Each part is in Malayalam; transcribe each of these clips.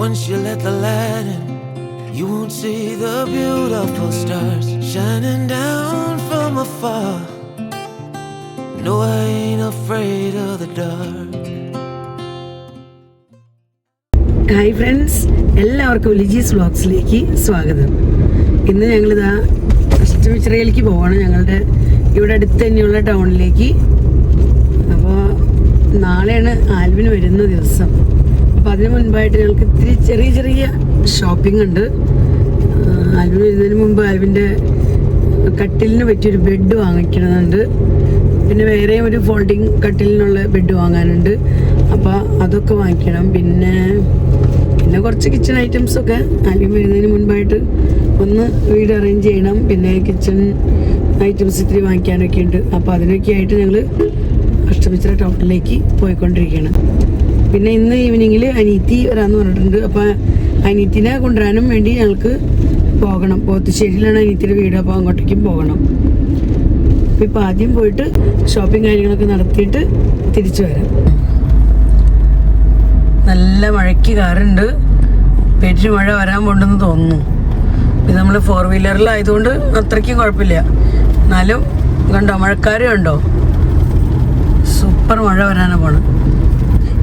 Once you let the light in, you won't see the beautiful stars shining down from afar. No, I ain't afraid of the dark. Hi friends, എല്ലാവർക്കും ലിജീസ് വ്ലോഗ്സിലേക്ക് സ്വാഗതം. ഇന്ന് ഞങ്ങളിതാ അഷ്ടമിച്ചിറയിലേക്ക് പോവാണ്, ഞങ്ങളുടെ ഇവിടെ അടുത്ത് തന്നെയുള്ള ടൗണിലേക്ക്. അപ്പോൾ നാളെയാണ് ആൽവിന് വരുന്ന ദിവസം. അപ്പോൾ അതിന് മുൻപായിട്ട് ഞങ്ങൾക്ക് ഇത്തിരി ചെറിയ ചെറിയ ഷോപ്പിംഗ് ഉണ്ട്. ആൽവിന് വരുന്നതിന് മുമ്പ് ആൽവിൻ്റെ കട്ടിലിന് പറ്റിയൊരു ബെഡ് വാങ്ങിക്കണമെന്നുണ്ട്. പിന്നെ വേറെ ഒരു ഫോൾഡിങ് കട്ടിലിനുള്ള ബെഡ് വാങ്ങാനുണ്ട്. അപ്പോൾ അതൊക്കെ വാങ്ങിക്കണം. പിന്നെ കുറച്ച് കിച്ചൺ ഐറ്റംസൊക്കെ ആൽവിൻ വരുന്നതിന് മുൻപായിട്ട് ഒന്ന് വീട് അറേഞ്ച് ചെയ്യണം. പിന്നെ കിച്ചൺ ഐറ്റംസ് ഇത്തിരി വാങ്ങിക്കാനൊക്കെ ഉണ്ട്. അപ്പോൾ അതിനൊക്കെ ആയിട്ട് ഞങ്ങൾ അഷ്ടമിച്ചിറ ടൗണിലേക്ക് പോയിക്കൊണ്ടിരിക്കുകയാണ്. പിന്നെ ഇന്ന് ഈവനിങ്ങിൽ അനീത്തി വരാമെന്ന് പറഞ്ഞിട്ടുണ്ട്. അപ്പോൾ അനീത്തിനെ കൊണ്ടുവരാനും വേണ്ടി ഞങ്ങൾക്ക് പോകണം. പോത്തുശ്ശേരിയിലാണ് അനീത്തിയുടെ വീട്. അപ്പോൾ അങ്ങോട്ടേക്കും പോകണം. അപ്പോൾ ഇപ്പോൾ ആദ്യം പോയിട്ട് ഷോപ്പിംഗ് കാര്യങ്ങളൊക്കെ നടത്തിയിട്ട് തിരിച്ചു വരാം. നല്ല മഴയ്ക്ക് കാറുണ്ട്. പെരു മഴ വരാൻ പോണ്ടെന്ന് തോന്നുന്നു. ഇത് നമ്മൾ 4 വീലറിലായതുകൊണ്ട് അത്രയ്ക്കും കുഴപ്പമില്ല. എന്നാലും കണ്ടോ, മഴക്കാരും കണ്ടോ, സൂപ്പർ മഴ വരാനാണ് പോണത്.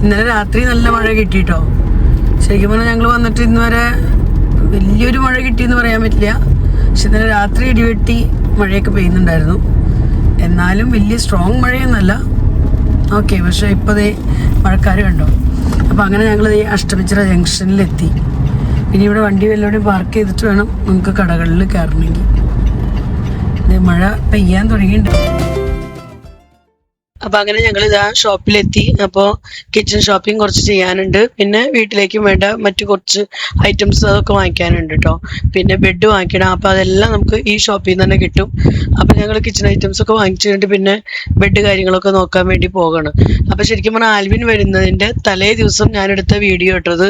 ഇന്നലെ രാത്രി നല്ല മഴ കിട്ടിയിട്ടോ. ശരിക്കും പറഞ്ഞാൽ ഞങ്ങൾ വന്നിട്ട് ഇന്ന് വരെ വലിയൊരു മഴ കിട്ടിയെന്ന് പറയാൻ പറ്റില്ല. പക്ഷെ ഇന്നലെ രാത്രി ഇടിവെട്ടി മഴയൊക്കെ പെയ്യുന്നുണ്ടായിരുന്നു. എന്നാലും വലിയ സ്ട്രോങ് മഴയൊന്നുമല്ല. ഓക്കെ, പക്ഷേ ഇപ്പോൾ ദേ മഴക്കാർ കണ്ടോ. അപ്പോൾ അങ്ങനെ ഞങ്ങൾ ഈ അഷ്ടമിച്ചിറ ജംഗ്ഷനിലെത്തി. ഇനി ഇവിടെ വണ്ടി വല്ലവരും പാർക്ക് ചെയ്തിട്ട് വേണം നമുക്ക് കടകളിൽ കയറണമെങ്കിൽ. മഴ പെയ്യാൻ തുടങ്ങിയിട്ടുണ്ട്. അപ്പോൾ അങ്ങനെ ഞങ്ങൾ ഇതാ ഷോപ്പിലെത്തി. അപ്പോൾ കിച്ചൺ ഷോപ്പിംഗ് കുറച്ച് ചെയ്യാനുണ്ട്. പിന്നെ വീട്ടിലേക്കും വേണ്ട മറ്റു കുറച്ച് ഐറ്റംസ് അതൊക്കെ വാങ്ങിക്കാനുണ്ട് കേട്ടോ. പിന്നെ ബെഡ് വാങ്ങിക്കണം. അപ്പോൾ അതെല്ലാം നമുക്ക് ഈ ഷോപ്പിൽ നിന്ന് തന്നെ കിട്ടും. അപ്പോൾ ഞങ്ങൾ കിച്ചൺ ഐറ്റംസ് ഒക്കെ വാങ്ങിച്ചു കഴിഞ്ഞിട്ട് പിന്നെ ബെഡ് കാര്യങ്ങളൊക്കെ നോക്കാൻ വേണ്ടി പോകണം. അപ്പോൾ ശരിക്കും പറഞ്ഞാൽ ആൽവിൻ വരുന്നതിൻ്റെ തലേ ദിവസം ഞാനെടുത്ത വീഡിയോ ഇട്ടത്.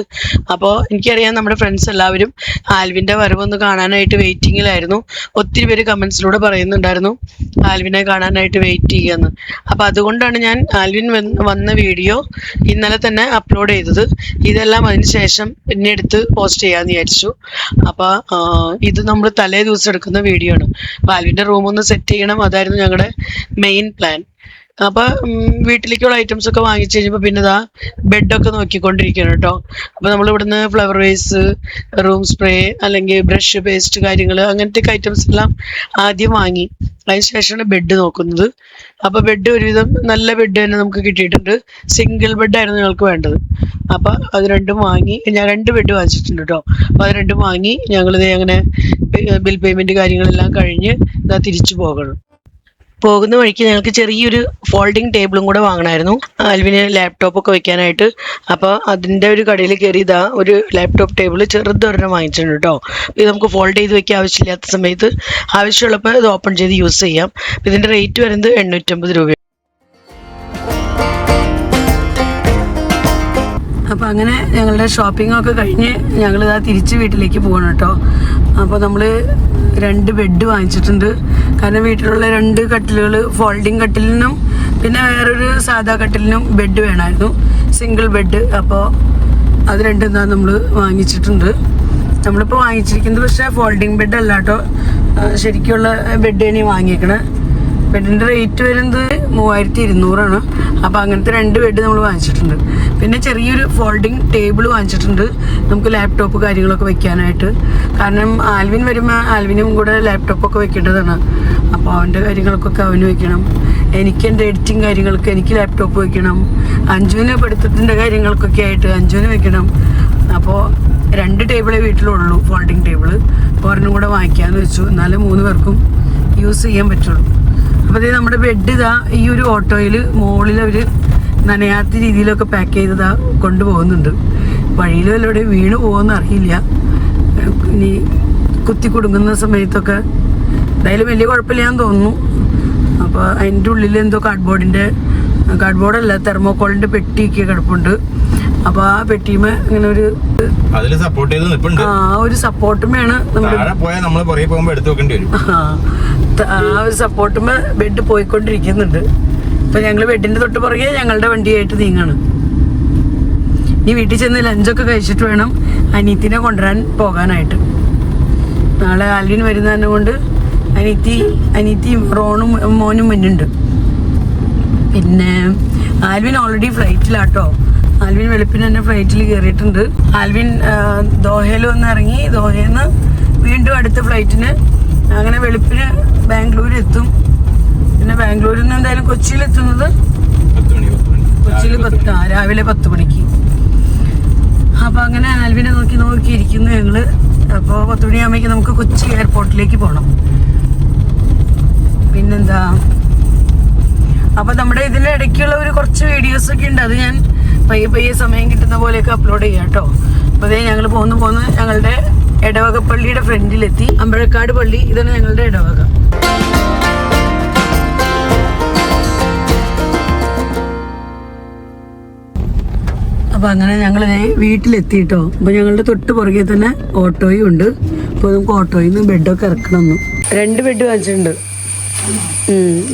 അപ്പോൾ എനിക്കറിയാം നമ്മുടെ ഫ്രണ്ട്സ് എല്ലാവരും ആൽവിൻ്റെ വരവൊന്ന് കാണാനായിട്ട് വെയിറ്റിങ്ങിലായിരുന്നു. ഒത്തിരി പേര് കമൻസിലൂടെ പറയുന്നുണ്ടായിരുന്നു ആൽവിനെ കാണാനായിട്ട് വെയിറ്റ് ചെയ്യുകയെന്ന്. അപ്പോൾ അതുകൊണ്ടാണ് ഞാൻ ആൽവിൻ വന്ന വീഡിയോ ഇന്നലെ തന്നെ അപ്ലോഡ് ചെയ്തത്. ഇതെല്ലാം അതിന് ശേഷം പിന്നെ എടുത്ത് പോസ്റ്റ് ചെയ്യാമെന്ന് വിചാരിച്ചു. അപ്പോൾ ഇത് നമ്മൾ തലേ ദിവസം എടുക്കുന്ന വീഡിയോ ആണ്. അപ്പോൾ ആൽവിൻ്റെ റൂമൊന്ന് സെറ്റ് ചെയ്യണം, അതായിരുന്നു ഞങ്ങളുടെ മെയിൻ പ്ലാൻ. അപ്പോൾ വീട്ടിലേക്കുള്ള ഐറ്റംസ് ഒക്കെ വാങ്ങിച്ചു കഴിഞ്ഞപ്പോൾ പിന്നെ ഇതാ ബെഡൊക്കെ നോക്കിക്കൊണ്ടിരിക്കുകയാണ് കേട്ടോ. അപ്പോൾ നമ്മൾ ഇവിടുന്ന് ഫ്ലവർ വേസ്, റൂം സ്പ്രേ, അല്ലെങ്കിൽ ബ്രഷ്, പേസ്റ്റ് കാര്യങ്ങൾ, അങ്ങനത്തെ ഐറ്റംസ് എല്ലാം ആദ്യം വാങ്ങി. അതിന് ശേഷമാണ് ബെഡ് നോക്കുന്നത്. അപ്പോൾ ബെഡ് ഒരുവിധം നല്ല ബെഡ് തന്നെ നമുക്ക് കിട്ടിയിട്ടുണ്ട്. സിംഗിൾ ബെഡായിരുന്നു ഞങ്ങൾക്ക് വേണ്ടത്. അപ്പോൾ അത് രണ്ടും വാങ്ങി. ഞാൻ 2 ബെഡ് വാങ്ങിച്ചിട്ടുണ്ട് കേട്ടോ. അപ്പോൾ അത് രണ്ടും വാങ്ങി ഞങ്ങളിത് അങ്ങനെ ബിൽ പേയ്മെൻറ്റ് കാര്യങ്ങളെല്ലാം കഴിഞ്ഞ് ഇതാ തിരിച്ചു പോകണം. പോകുന്ന വഴിക്ക് ഞങ്ങൾക്ക് ചെറിയൊരു ഫോൾഡിങ് ടേബിളും കൂടെ വാങ്ങണമായിരുന്നു ആൽവിന് ലാപ്ടോപ്പൊക്കെ വെക്കാനായിട്ട്. അപ്പോൾ അതിൻ്റെ ഒരു കടയിൽ കയറി ഇതാ ഒരു ലാപ്ടോപ്പ് ടേബിൾ ചെറുതൊരെണ്ണം വാങ്ങിച്ചിട്ടുണ്ട് കേട്ടോ. ഇത് നമുക്ക് ഫോൾഡ് ചെയ്ത് വെക്കാൻ ആവശ്യമില്ലാത്ത സമയത്ത് ആവശ്യമുള്ളപ്പോൾ ഇത് ഓപ്പൺ ചെയ്ത് യൂസ് ചെയ്യാം. ഇതിൻ്റെ റേറ്റ് വരുന്നത് 850 രൂപ. അപ്പോൾ അങ്ങനെ ഞങ്ങളുടെ ഷോപ്പിംഗ് ഒക്കെ കഴിഞ്ഞ് ഞങ്ങളിതാ തിരിച്ച് വീട്ടിലേക്ക് പോകണം കേട്ടോ. അപ്പോൾ നമ്മൾ 2 ബെഡ് വാങ്ങിച്ചിട്ടുണ്ട്. കാരണം വീട്ടിലുള്ള 2 കട്ടിലുകൾ, ഫോൾഡിങ് കട്ടിലിനും പിന്നെ വേറൊരു സാധാ കട്ടിലിനും ബെഡ് വേണമായിരുന്നു, സിംഗിൾ ബെഡ്. അപ്പോൾ അത് രണ്ടും നമ്മൾ വാങ്ങിച്ചിട്ടുണ്ട്. നമ്മളിപ്പോൾ വാങ്ങിച്ചിരിക്കുന്നത് പക്ഷേ ഫോൾഡിങ് ബെഡ് അല്ല കേട്ടോ, ശരിക്കുള്ള ബെഡ് തന്നെ വാങ്ങിയേക്കണേ. ബെഡിൻ്റെ റേറ്റ് വരുന്നത് 3200 അപ്പോൾ അങ്ങനത്തെ 2 ബെഡ് നമ്മൾ വാങ്ങിച്ചിട്ടുണ്ട്. പിന്നെ ചെറിയൊരു ഫോൾഡിങ് ടേബിൾ വാങ്ങിച്ചിട്ടുണ്ട് നമുക്ക് ലാപ്ടോപ്പ് കാര്യങ്ങളൊക്കെ വെക്കാനായിട്ട്. കാരണം ആൽവിൻ വരുമ്പോൾ ആൽവിനും കൂടെ ലാപ്ടോപ്പൊക്കെ വെക്കേണ്ടതാണ്. അപ്പോൾ അവൻ്റെ കാര്യങ്ങൾക്കൊക്കെ അവന് വെക്കണം. എനിക്ക് എൻ്റെ എഡിറ്റിങ് കാര്യങ്ങൾക്ക് എനിക്ക് ലാപ്ടോപ്പ് വെക്കണം. അഞ്ജുവിന് പഠിത്തത്തിൻ്റെ കാര്യങ്ങൾക്കൊക്കെ ആയിട്ട് അഞ്ജുവിന് വെക്കണം. അപ്പോൾ 2 ടേബിളേ വീട്ടിലുള്ളൂ, ഫോൾഡിങ് ടേബിൾ. ഒരെണ്ണം കൂടെ വാങ്ങിക്കാമെന്ന് വെച്ചു, എന്നാലും 3 പേർക്കും യൂസ് ചെയ്യാൻ പറ്റുള്ളൂ. അപ്പോൾ ഇത് നമ്മുടെ ബെഡ് ഇതാ ഈ ഒരു ഓട്ടോയിൽ മുകളിൽ അവർ നനയാത്ത രീതിയിലൊക്കെ പാക്ക് ചെയ്തതാ കൊണ്ടുപോകുന്നുണ്ട്. വഴിയിൽ വല്ലവിടെ വീണ് പോകുമെന്ന് അറിയില്ല. ഇനി കുത്തി കുടുങ്ങുന്ന സമയത്തൊക്കെ എന്തായാലും വലിയ കുഴപ്പമില്ലാന്ന് തോന്നുന്നു. അപ്പോൾ അതിൻ്റെ ഉള്ളിൽ എന്തോ കാർഡ്ബോർഡല്ല തെർമോക്കോളിൻ്റെ പെട്ടിയൊക്കെ കിടപ്പുണ്ട്. അപ്പോൾ ആ പെട്ടിമേ ഇങ്ങനെ ഒരു സപ്പോർട്ടുമേണ് ആ ഒരു സപ്പോർട്ടുമേ ബെഡ് പോയിക്കൊണ്ടിരിക്കുന്നുണ്ട്. അപ്പോൾ ഞങ്ങൾ ബെഡിൻ്റെ തൊട്ട് പുറകെ ഞങ്ങളുടെ വണ്ടിയായിട്ട് നീങ്ങാണ്. ഈ വീട്ടിൽ ചെന്ന് ലഞ്ചൊക്കെ കഴിച്ചിട്ട് വേണം അനീത്തിനെ കൊണ്ടുവരാൻ പോകാനായിട്ട്. നാളെ ആൽവിൻ വരുന്നതിനെ കൊണ്ട് അനീത്തിയും റോണും മോനും മുന്നുണ്ട്. പിന്നെ ആൽവിൻ ഓൾറെഡി ഫ്ലൈറ്റിലാട്ടോ. ആൽവിൻ വെളുപ്പിന് തന്നെ ഫ്ലൈറ്റിൽ കയറിയിട്ടുണ്ട്. ആൽവിൻ ദോഹയിൽ വന്ന് ഇറങ്ങി. ദോഹയിൽ നിന്ന് വീണ്ടും അടുത്ത ഫ്ലൈറ്റിന് അങ്ങനെ വെളുപ്പിന് ബാംഗ്ലൂർ എത്തും. പിന്നെ ബാംഗ്ലൂരിൽ നിന്ന് എന്തായാലും കൊച്ചിയിലെത്തുന്നത് കൊച്ചിയിൽ രാവിലെ 10 മണിക്ക്. അപ്പോൾ അങ്ങനെ ആൽവിനെ നോക്കിയിരിക്കുന്നു ഞങ്ങള്. അപ്പോൾ 10 മണിയാകുമ്പോഴേക്കും നമുക്ക് കൊച്ചി എയർപോർട്ടിലേക്ക് പോകണം. പിന്നെന്താ, അപ്പോൾ നമ്മുടെ ഇതിൻ്റെ ഇടയ്ക്കുള്ള കുറച്ച് വീഡിയോസൊക്കെ ഉണ്ട്. അത് ഞാൻ പയ്യെ സമയം കിട്ടുന്ന പോലെയൊക്കെ അപ്ലോഡ് ചെയ്യാം കേട്ടോ. അപ്പോൾ അതേ ഞങ്ങൾ പോന്ന് ഞങ്ങളുടെ ഇടവക പള്ളിയുടെ ഫ്രണ്ടിലെത്തി. അമ്പഴക്കാട് പള്ളി, ഇതാണ് ഞങ്ങളുടെ ഇടവക. അപ്പോൾ അങ്ങനെ ഞങ്ങൾ വീട്ടിലെത്തി കേട്ടോ. അപ്പോൾ ഞങ്ങളുടെ തൊട്ട് പുറകെ തന്നെ ഓട്ടോയും ഉണ്ട്. അപ്പോൾ നമുക്ക് ഓട്ടോയിൽ നിന്ന് ബെഡൊക്കെ ഇറക്കണമെന്നു. 2 ബെഡ് വാങ്ങിച്ചിട്ടുണ്ട്,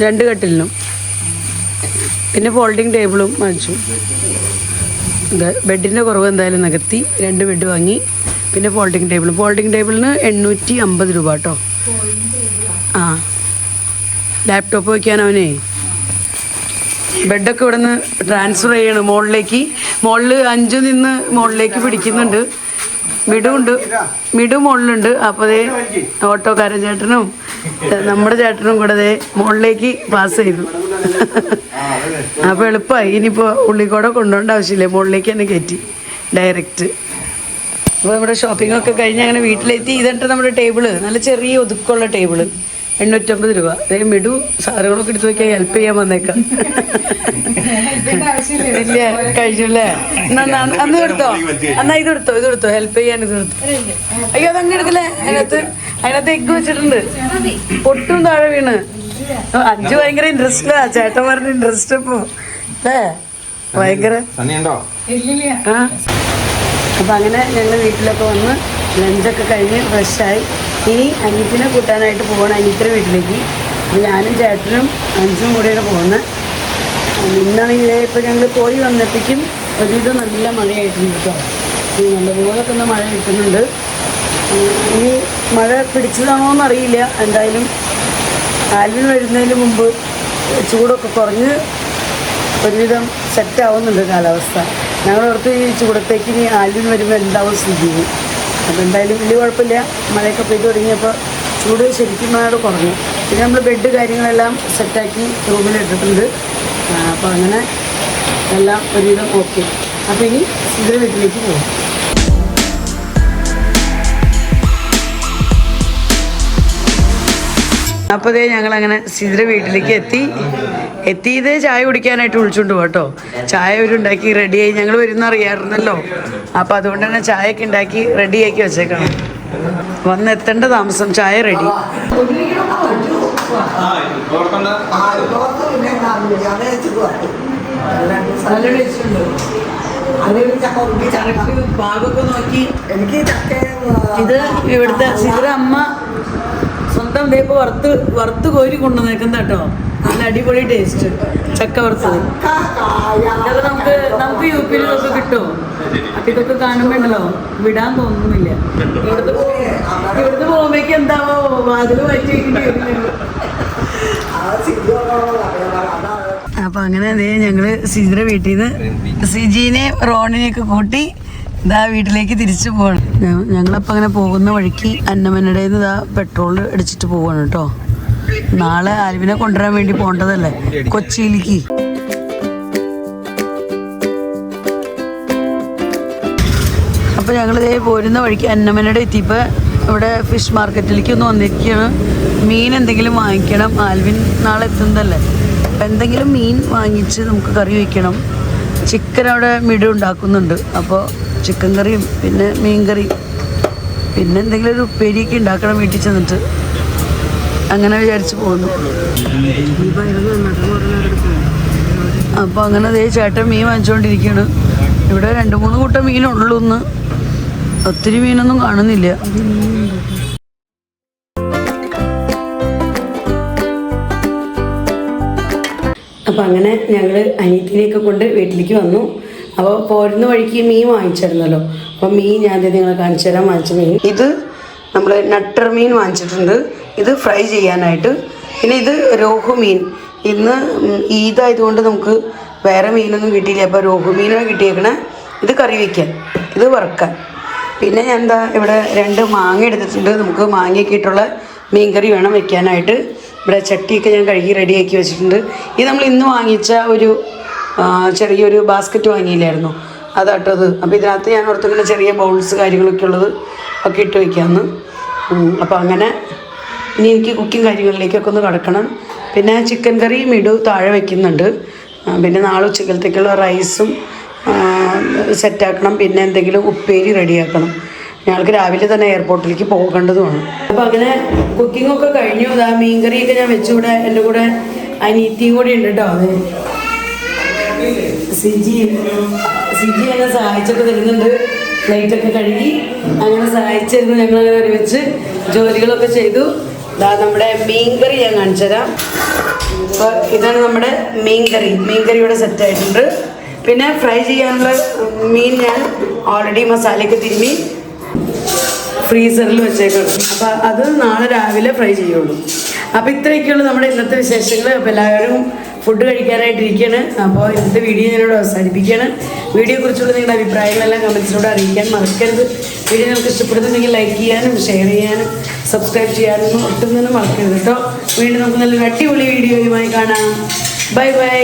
2 കട്ടിലിനും. പിന്നെ ഫോൾഡിങ് ടേബിളും വാങ്ങിച്ചു. ബെഡിൻ്റെ കുറവ് എന്തായാലും നികത്തി 2 ബെഡ് വാങ്ങി. പിന്നെ ഫോൾഡിങ് ടേബിളിന് 850 രൂപ കേട്ടോ. ആ, ലാപ്ടോപ്പ് വയ്ക്കാൻ അവനെ ബെഡൊക്കെ ഇവിടെ നിന്ന് ട്രാൻസ്ഫർ ചെയ്യണം മുകളിലേക്ക്. മുകളിൽ 5 നിന്ന് മുകളിലേക്ക് പിടിക്കുന്നുണ്ട്. മിഡു മുകളിലുണ്ട്. അപ്പോൾ അതേ ഓട്ടോക്കാരൻ ചേട്ടനും നമ്മുടെ ചേട്ടനും കൂടെ അതേ മുകളിലേക്ക് പാസ് ചെയ്തു. അപ്പോൾ എളുപ്പമായി. ഇനിയിപ്പോൾ ഉള്ളിക്കൂടെ കൊണ്ടുപോകേണ്ട ആവശ്യമില്ല, മുകളിലേക്ക് തന്നെ കയറ്റി ഡയറക്റ്റ്. അപ്പോൾ നമ്മുടെ ഷോപ്പിംഗ് ഒക്കെ കഴിഞ്ഞ് അങ്ങനെ വീട്ടിലെത്തി. ഇതെന്നിട്ട് നമ്മുടെ ടേബിള് നല്ല ചെറിയ ഒതുക്കമുള്ള ടേബിള് 850 രൂപ. അതേ മിഡു സാധനങ്ങളൊക്കെ എടുത്ത് നോക്കിയാൽ ഹെൽപ്പ് ചെയ്യാൻ വന്നേക്കാം. ഇല്ല, കഴിച്ചല്ലേ? അന്ന് എടുത്തോ, ഇതെടുത്തോ ഹെൽപ്പ് ചെയ്യാൻ. ഇതെടുത്തോ. അയ്യോ, അതങ്ങനെ എടുക്കല്ലേ. അതിനകത്ത് എഗ്ഗ് വെച്ചിട്ടുണ്ട്. ഒട്ടും താഴെ വീണ്. 5 ഭയങ്കര ഇൻട്രസ്റ്റിലാ. ചേട്ടൻ പറഞ്ഞ ഇൻട്രസ്റ്റ് ഇപ്പോ അല്ലേ, ഭയങ്കര. ആ, അപ്പം അങ്ങനെ ഞങ്ങൾ വീട്ടിലൊക്കെ വന്ന് ലഞ്ചൊക്കെ കഴിഞ്ഞ് ഫ്രഷായി. ഇനി അനീത്തിനെ കൂട്ടാനായിട്ട് പോകണം, അനീത്തിൻ്റെ വീട്ടിലേക്ക്. അപ്പോൾ ഞാനും ചേട്ടനും അഞ്ചും കൂടെയാണ് പോകുന്നത്. ഇന്നാണെങ്കിൽ ഇപ്പോൾ ഞങ്ങൾ പോയി വന്നപ്പോഴേക്കും ഒരുവിധം നല്ല മഴയായിട്ടുണ്ട് കേട്ടോ. നല്ലപോലൊക്കെ ഒന്ന് മഴ കിട്ടുന്നുണ്ട്. ഇനി മഴ പിടിച്ചതാണോ എന്നറിയില്ല. എന്തായാലും ആൽവിൻ വരുന്നതിന് മുമ്പ് ചൂടൊക്കെ കുറഞ്ഞ് ഒരുവിധം സെറ്റാവുന്നുണ്ട് കാലാവസ്ഥ. ഞങ്ങളോർത്ത് ഈ ചൂടത്തേക്ക് ഇനി ആൽവിൻ വരുമ്പോൾ എന്താവും സ്ഥിതി. അപ്പോൾ എന്തായാലും വലിയ കുഴപ്പമില്ല. മഴയൊക്കെ പെയ്ത് തുടങ്ങിയപ്പോൾ ചൂട് ശരിക്കും മഴയോട് കുറഞ്ഞു. പിന്നെ നമ്മൾ ബെഡ് കാര്യങ്ങളെല്ലാം സെറ്റാക്കി റൂമിലിട്ടിട്ടുണ്ട്. അപ്പോൾ അങ്ങനെ എല്ലാം ഒരുവിധം ഓക്കെ. അപ്പോൾ ഇനി ഇതിൻ്റെ വീട്ടിലേക്ക് പോകും. അപ്പോൾ അതേ ഞങ്ങളങ്ങനെ സിദ്ര വീട്ടിലേക്ക് എത്തിയത് ചായ കുടിക്കാനായിട്ട് വിളിച്ചുകൊണ്ട് പോട്ടോ. ചായ ഉണ്ടാക്കി റെഡിയായി. ഞങ്ങൾ വരുന്ന അറിയാറുന്നല്ലോ. അപ്പോൾ അതുകൊണ്ട് തന്നെ ചായയൊക്കെ ഉണ്ടാക്കി റെഡിയാക്കി വെച്ചേക്കണം. വന്നെത്തേണ്ട താമസം. ചായ റെഡി. ഭാഗമൊക്കെ നോക്കി ഇത് ഇവിടുത്തെ സിദ്ര അമ്മ സ്വന്തം വേപ്പ് വറുത്ത് കോരി കൊണ്ടുവന്നേക്കുന്ന കേട്ടോ. നല്ല അടിപൊളി ടേസ്റ്റ് ചക്ക വറുത്തത്. ഇതൊക്കെ നമുക്ക് യു പിയിൽ ഇതൊക്കെ കിട്ടുമോ? അപ്പം ഇതൊക്കെ കാണുമ്പോണ്ടല്ലോ വിടാൻ തോന്നുന്നില്ല. ഇവിടുന്ന് പോകുമ്പോഴേക്ക് എന്താവോ വാതിൽ മാറ്റി വെക്കേണ്ടി വരില്ല. അപ്പം അങ്ങനെ അതേ ഞങ്ങള് സിജിയുടെ വീട്ടിൽ നിന്ന് സിജീനെ റോണിനെയൊക്കെ കൂട്ടി ഇതാ വീട്ടിലേക്ക് തിരിച്ചു പോവാണ്. ഞങ്ങളപ്പോൾ അങ്ങനെ പോകുന്ന വഴിക്ക് അന്നമനടയിൽ നിന്ന് ഇതാ പെട്രോൾ അടിച്ചിട്ട് പോവാണ് കേട്ടോ. നാളെ ആൽവിനെ കൊണ്ടുവരാൻ വേണ്ടി പോകേണ്ടതല്ലേ കൊച്ചിയിലേക്ക്. അപ്പോൾ ഞങ്ങൾ ഇതേ പോരുന്ന വഴിക്ക് അന്നമനട എത്തിയപ്പോൾ ഇവിടെ ഫിഷ് മാർക്കറ്റിലേക്ക് ഒന്ന് വന്നിരിക്കുകയാണ്. മീൻ എന്തെങ്കിലും വാങ്ങിക്കണം. ആൽവിൻ നാളെ എത്തുന്നതല്ലേ. അപ്പം എന്തെങ്കിലും മീൻ വാങ്ങിച്ച് നമുക്ക് കറി വയ്ക്കണം. ചിക്കൻ അവിടെ മിഡു ഉണ്ടാക്കുന്നുണ്ട്. അപ്പോൾ ചിക്കൻ കറിയും പിന്നെ മീൻ കറിയും പിന്നെ എന്തെങ്കിലും ഒരു ഉപ്പേരിയൊക്കെ ഉണ്ടാക്കണം വീട്ടിൽ ചെന്നിട്ട്. അങ്ങനെ വിചാരിച്ച് പോകുന്നു. അപ്പോൾ അങ്ങനെ ദേ ചേട്ടൻ മീൻ വാങ്ങിച്ചുകൊണ്ടിരിക്കുകയാണ്. ഇവിടെ 2-3 കൂട്ടം മീനുള്ളൂ. ഇന്ന് ഒത്തിരി മീനൊന്നും കാണുന്നില്ല. അപ്പം അങ്ങനെ ഞങ്ങൾ അനിയത്തിനെയൊക്കെ കൊണ്ട് വീട്ടിലേക്ക് വന്നു. അപ്പോൾ പോരുന്ന വഴിക്ക് മീൻ വാങ്ങിച്ചിരുന്നല്ലോ. അപ്പോൾ മീൻ ഞാൻ നിങ്ങളെ കാണിച്ചു തരാൻ വാങ്ങിച്ച മീൻ ഇത് നമ്മൾ നട്ടർ മീൻ വാങ്ങിച്ചിട്ടുണ്ട്. ഇത് ഫ്രൈ ചെയ്യാനായിട്ട്. പിന്നെ ഇത് രോഹു മീൻ. ഇന്ന് ഈദായതുകൊണ്ട് നമുക്ക് വേറെ മീനൊന്നും കിട്ടിയില്ല. അപ്പോൾ രോഹു മീനാണ് കിട്ടിയേക്കണേ. ഇത് കറി വയ്ക്കാൻ, ഇത് വറുക്കാൻ. പിന്നെ ഞാൻ എന്താ ഇവിടെ 2 മാങ്ങ എടുത്തിട്ടുണ്ട്. നമുക്ക് മാങ്ങയൊക്കെ ഇട്ടുള്ള മീൻ കറി വേണം വെക്കാനായിട്ട്. ഇവിടെ ചട്ടിയൊക്കെ ഞാൻ കഴുകി റെഡിയാക്കി വെച്ചിട്ടുണ്ട്. ഇത് നമ്മൾ ഇന്ന് വാങ്ങിച്ച ഒരു ചെറിയൊരു ബാസ്ക്കറ്റ് വാങ്ങിയില്ലായിരുന്നു, അതാട്ടത്. അപ്പോൾ ഇതിനകത്ത് ഞാൻ ഓർത്തിങ്ങനെ ചെറിയ ബൗൾസ് കാര്യങ്ങളൊക്കെ ഉള്ളത് ഒക്കെ ഇട്ട് വയ്ക്കാമെന്ന്. അപ്പോൾ അങ്ങനെ ഇനി എനിക്ക് കുക്കിംഗ് കാര്യങ്ങളിലേക്കൊക്കെ ഒന്ന് കടക്കണം. പിന്നെ ചിക്കൻ കറി മിഡു താഴെ വയ്ക്കുന്നുണ്ട്. പിന്നെ നാളെ ഉച്ചക്കലത്തേക്കുള്ള റൈസും സെറ്റാക്കണം. പിന്നെ എന്തെങ്കിലും ഉപ്പേരി റെഡിയാക്കണം. ഞങ്ങൾക്ക് രാവിലെ തന്നെ എയർപോർട്ടിലേക്ക് പോകേണ്ടതുമാണ്. അപ്പോൾ അങ്ങനെ കുക്കിങ്ങൊക്കെ കഴിഞ്ഞു. ഇതാ മീൻ കറിയൊക്കെ ഞാൻ വെച്ചുകൂടെ. എൻ്റെ കൂടെ അനീത്തിയും കൂടി ഉണ്ട് കേട്ടോ. അത് സിജി എന്നെ സഹായിച്ചൊക്കെ തരുന്നുണ്ട്. പ്ലേറ്റൊക്കെ കഴുകി അങ്ങനെ സഹായിച്ചിരുന്നു. ഞങ്ങളങ്ങനെ ഒരുമിച്ച് ജോലികളൊക്കെ ചെയ്തു. ഇതാ നമ്മുടെ മീൻകറി ഞാൻ കാണിച്ചു തരാം. അപ്പോൾ ഇതാണ് നമ്മുടെ മീൻകറിയുടെ സെറ്റായിട്ടുണ്ട്. പിന്നെ ഫ്രൈ ചെയ്യാനുള്ള മീൻ ഞാൻ ഓൾറെഡി മസാലയൊക്കെ തിരുമ്മി ഫ്രീസറിൽ വെച്ചേക്കണം. അപ്പോൾ അത് നാളെ രാവിലെ ഫ്രൈ ചെയ്യുള്ളൂ. അപ്പോൾ ഇത്രയൊക്കെയുള്ളൂ നമ്മുടെ ഇന്നത്തെ വിശേഷങ്ങൾ. അപ്പോൾ എല്ലാവരും ഫുഡ് കഴിക്കാനായിട്ടിരിക്കുകയാണ്. അപ്പോൾ ഇന്നത്തെ വീഡിയോ ഞാനിവിടെ അവസാനിപ്പിക്കുകയാണ്. വീഡിയോയെക്കുറിച്ചുള്ള നിങ്ങളുടെ അഭിപ്രായങ്ങളെല്ലാം കമൻസിലൂടെ അറിയിക്കാൻ മറക്കരുത്. വീഡിയോ നിങ്ങൾക്ക് ഇഷ്ടപ്പെടുന്നുണ്ടെങ്കിൽ ലൈക്ക് ചെയ്യാനും ഷെയർ ചെയ്യാനും സബ്സ്ക്രൈബ് ചെയ്യാനും ഒട്ടും തന്നെ മറക്കരുത് കേട്ടോ. വീണ്ടും നമുക്ക് നല്ലൊരു അടിപൊളി വീഡിയോയുമായി കാണാം. Bye bye.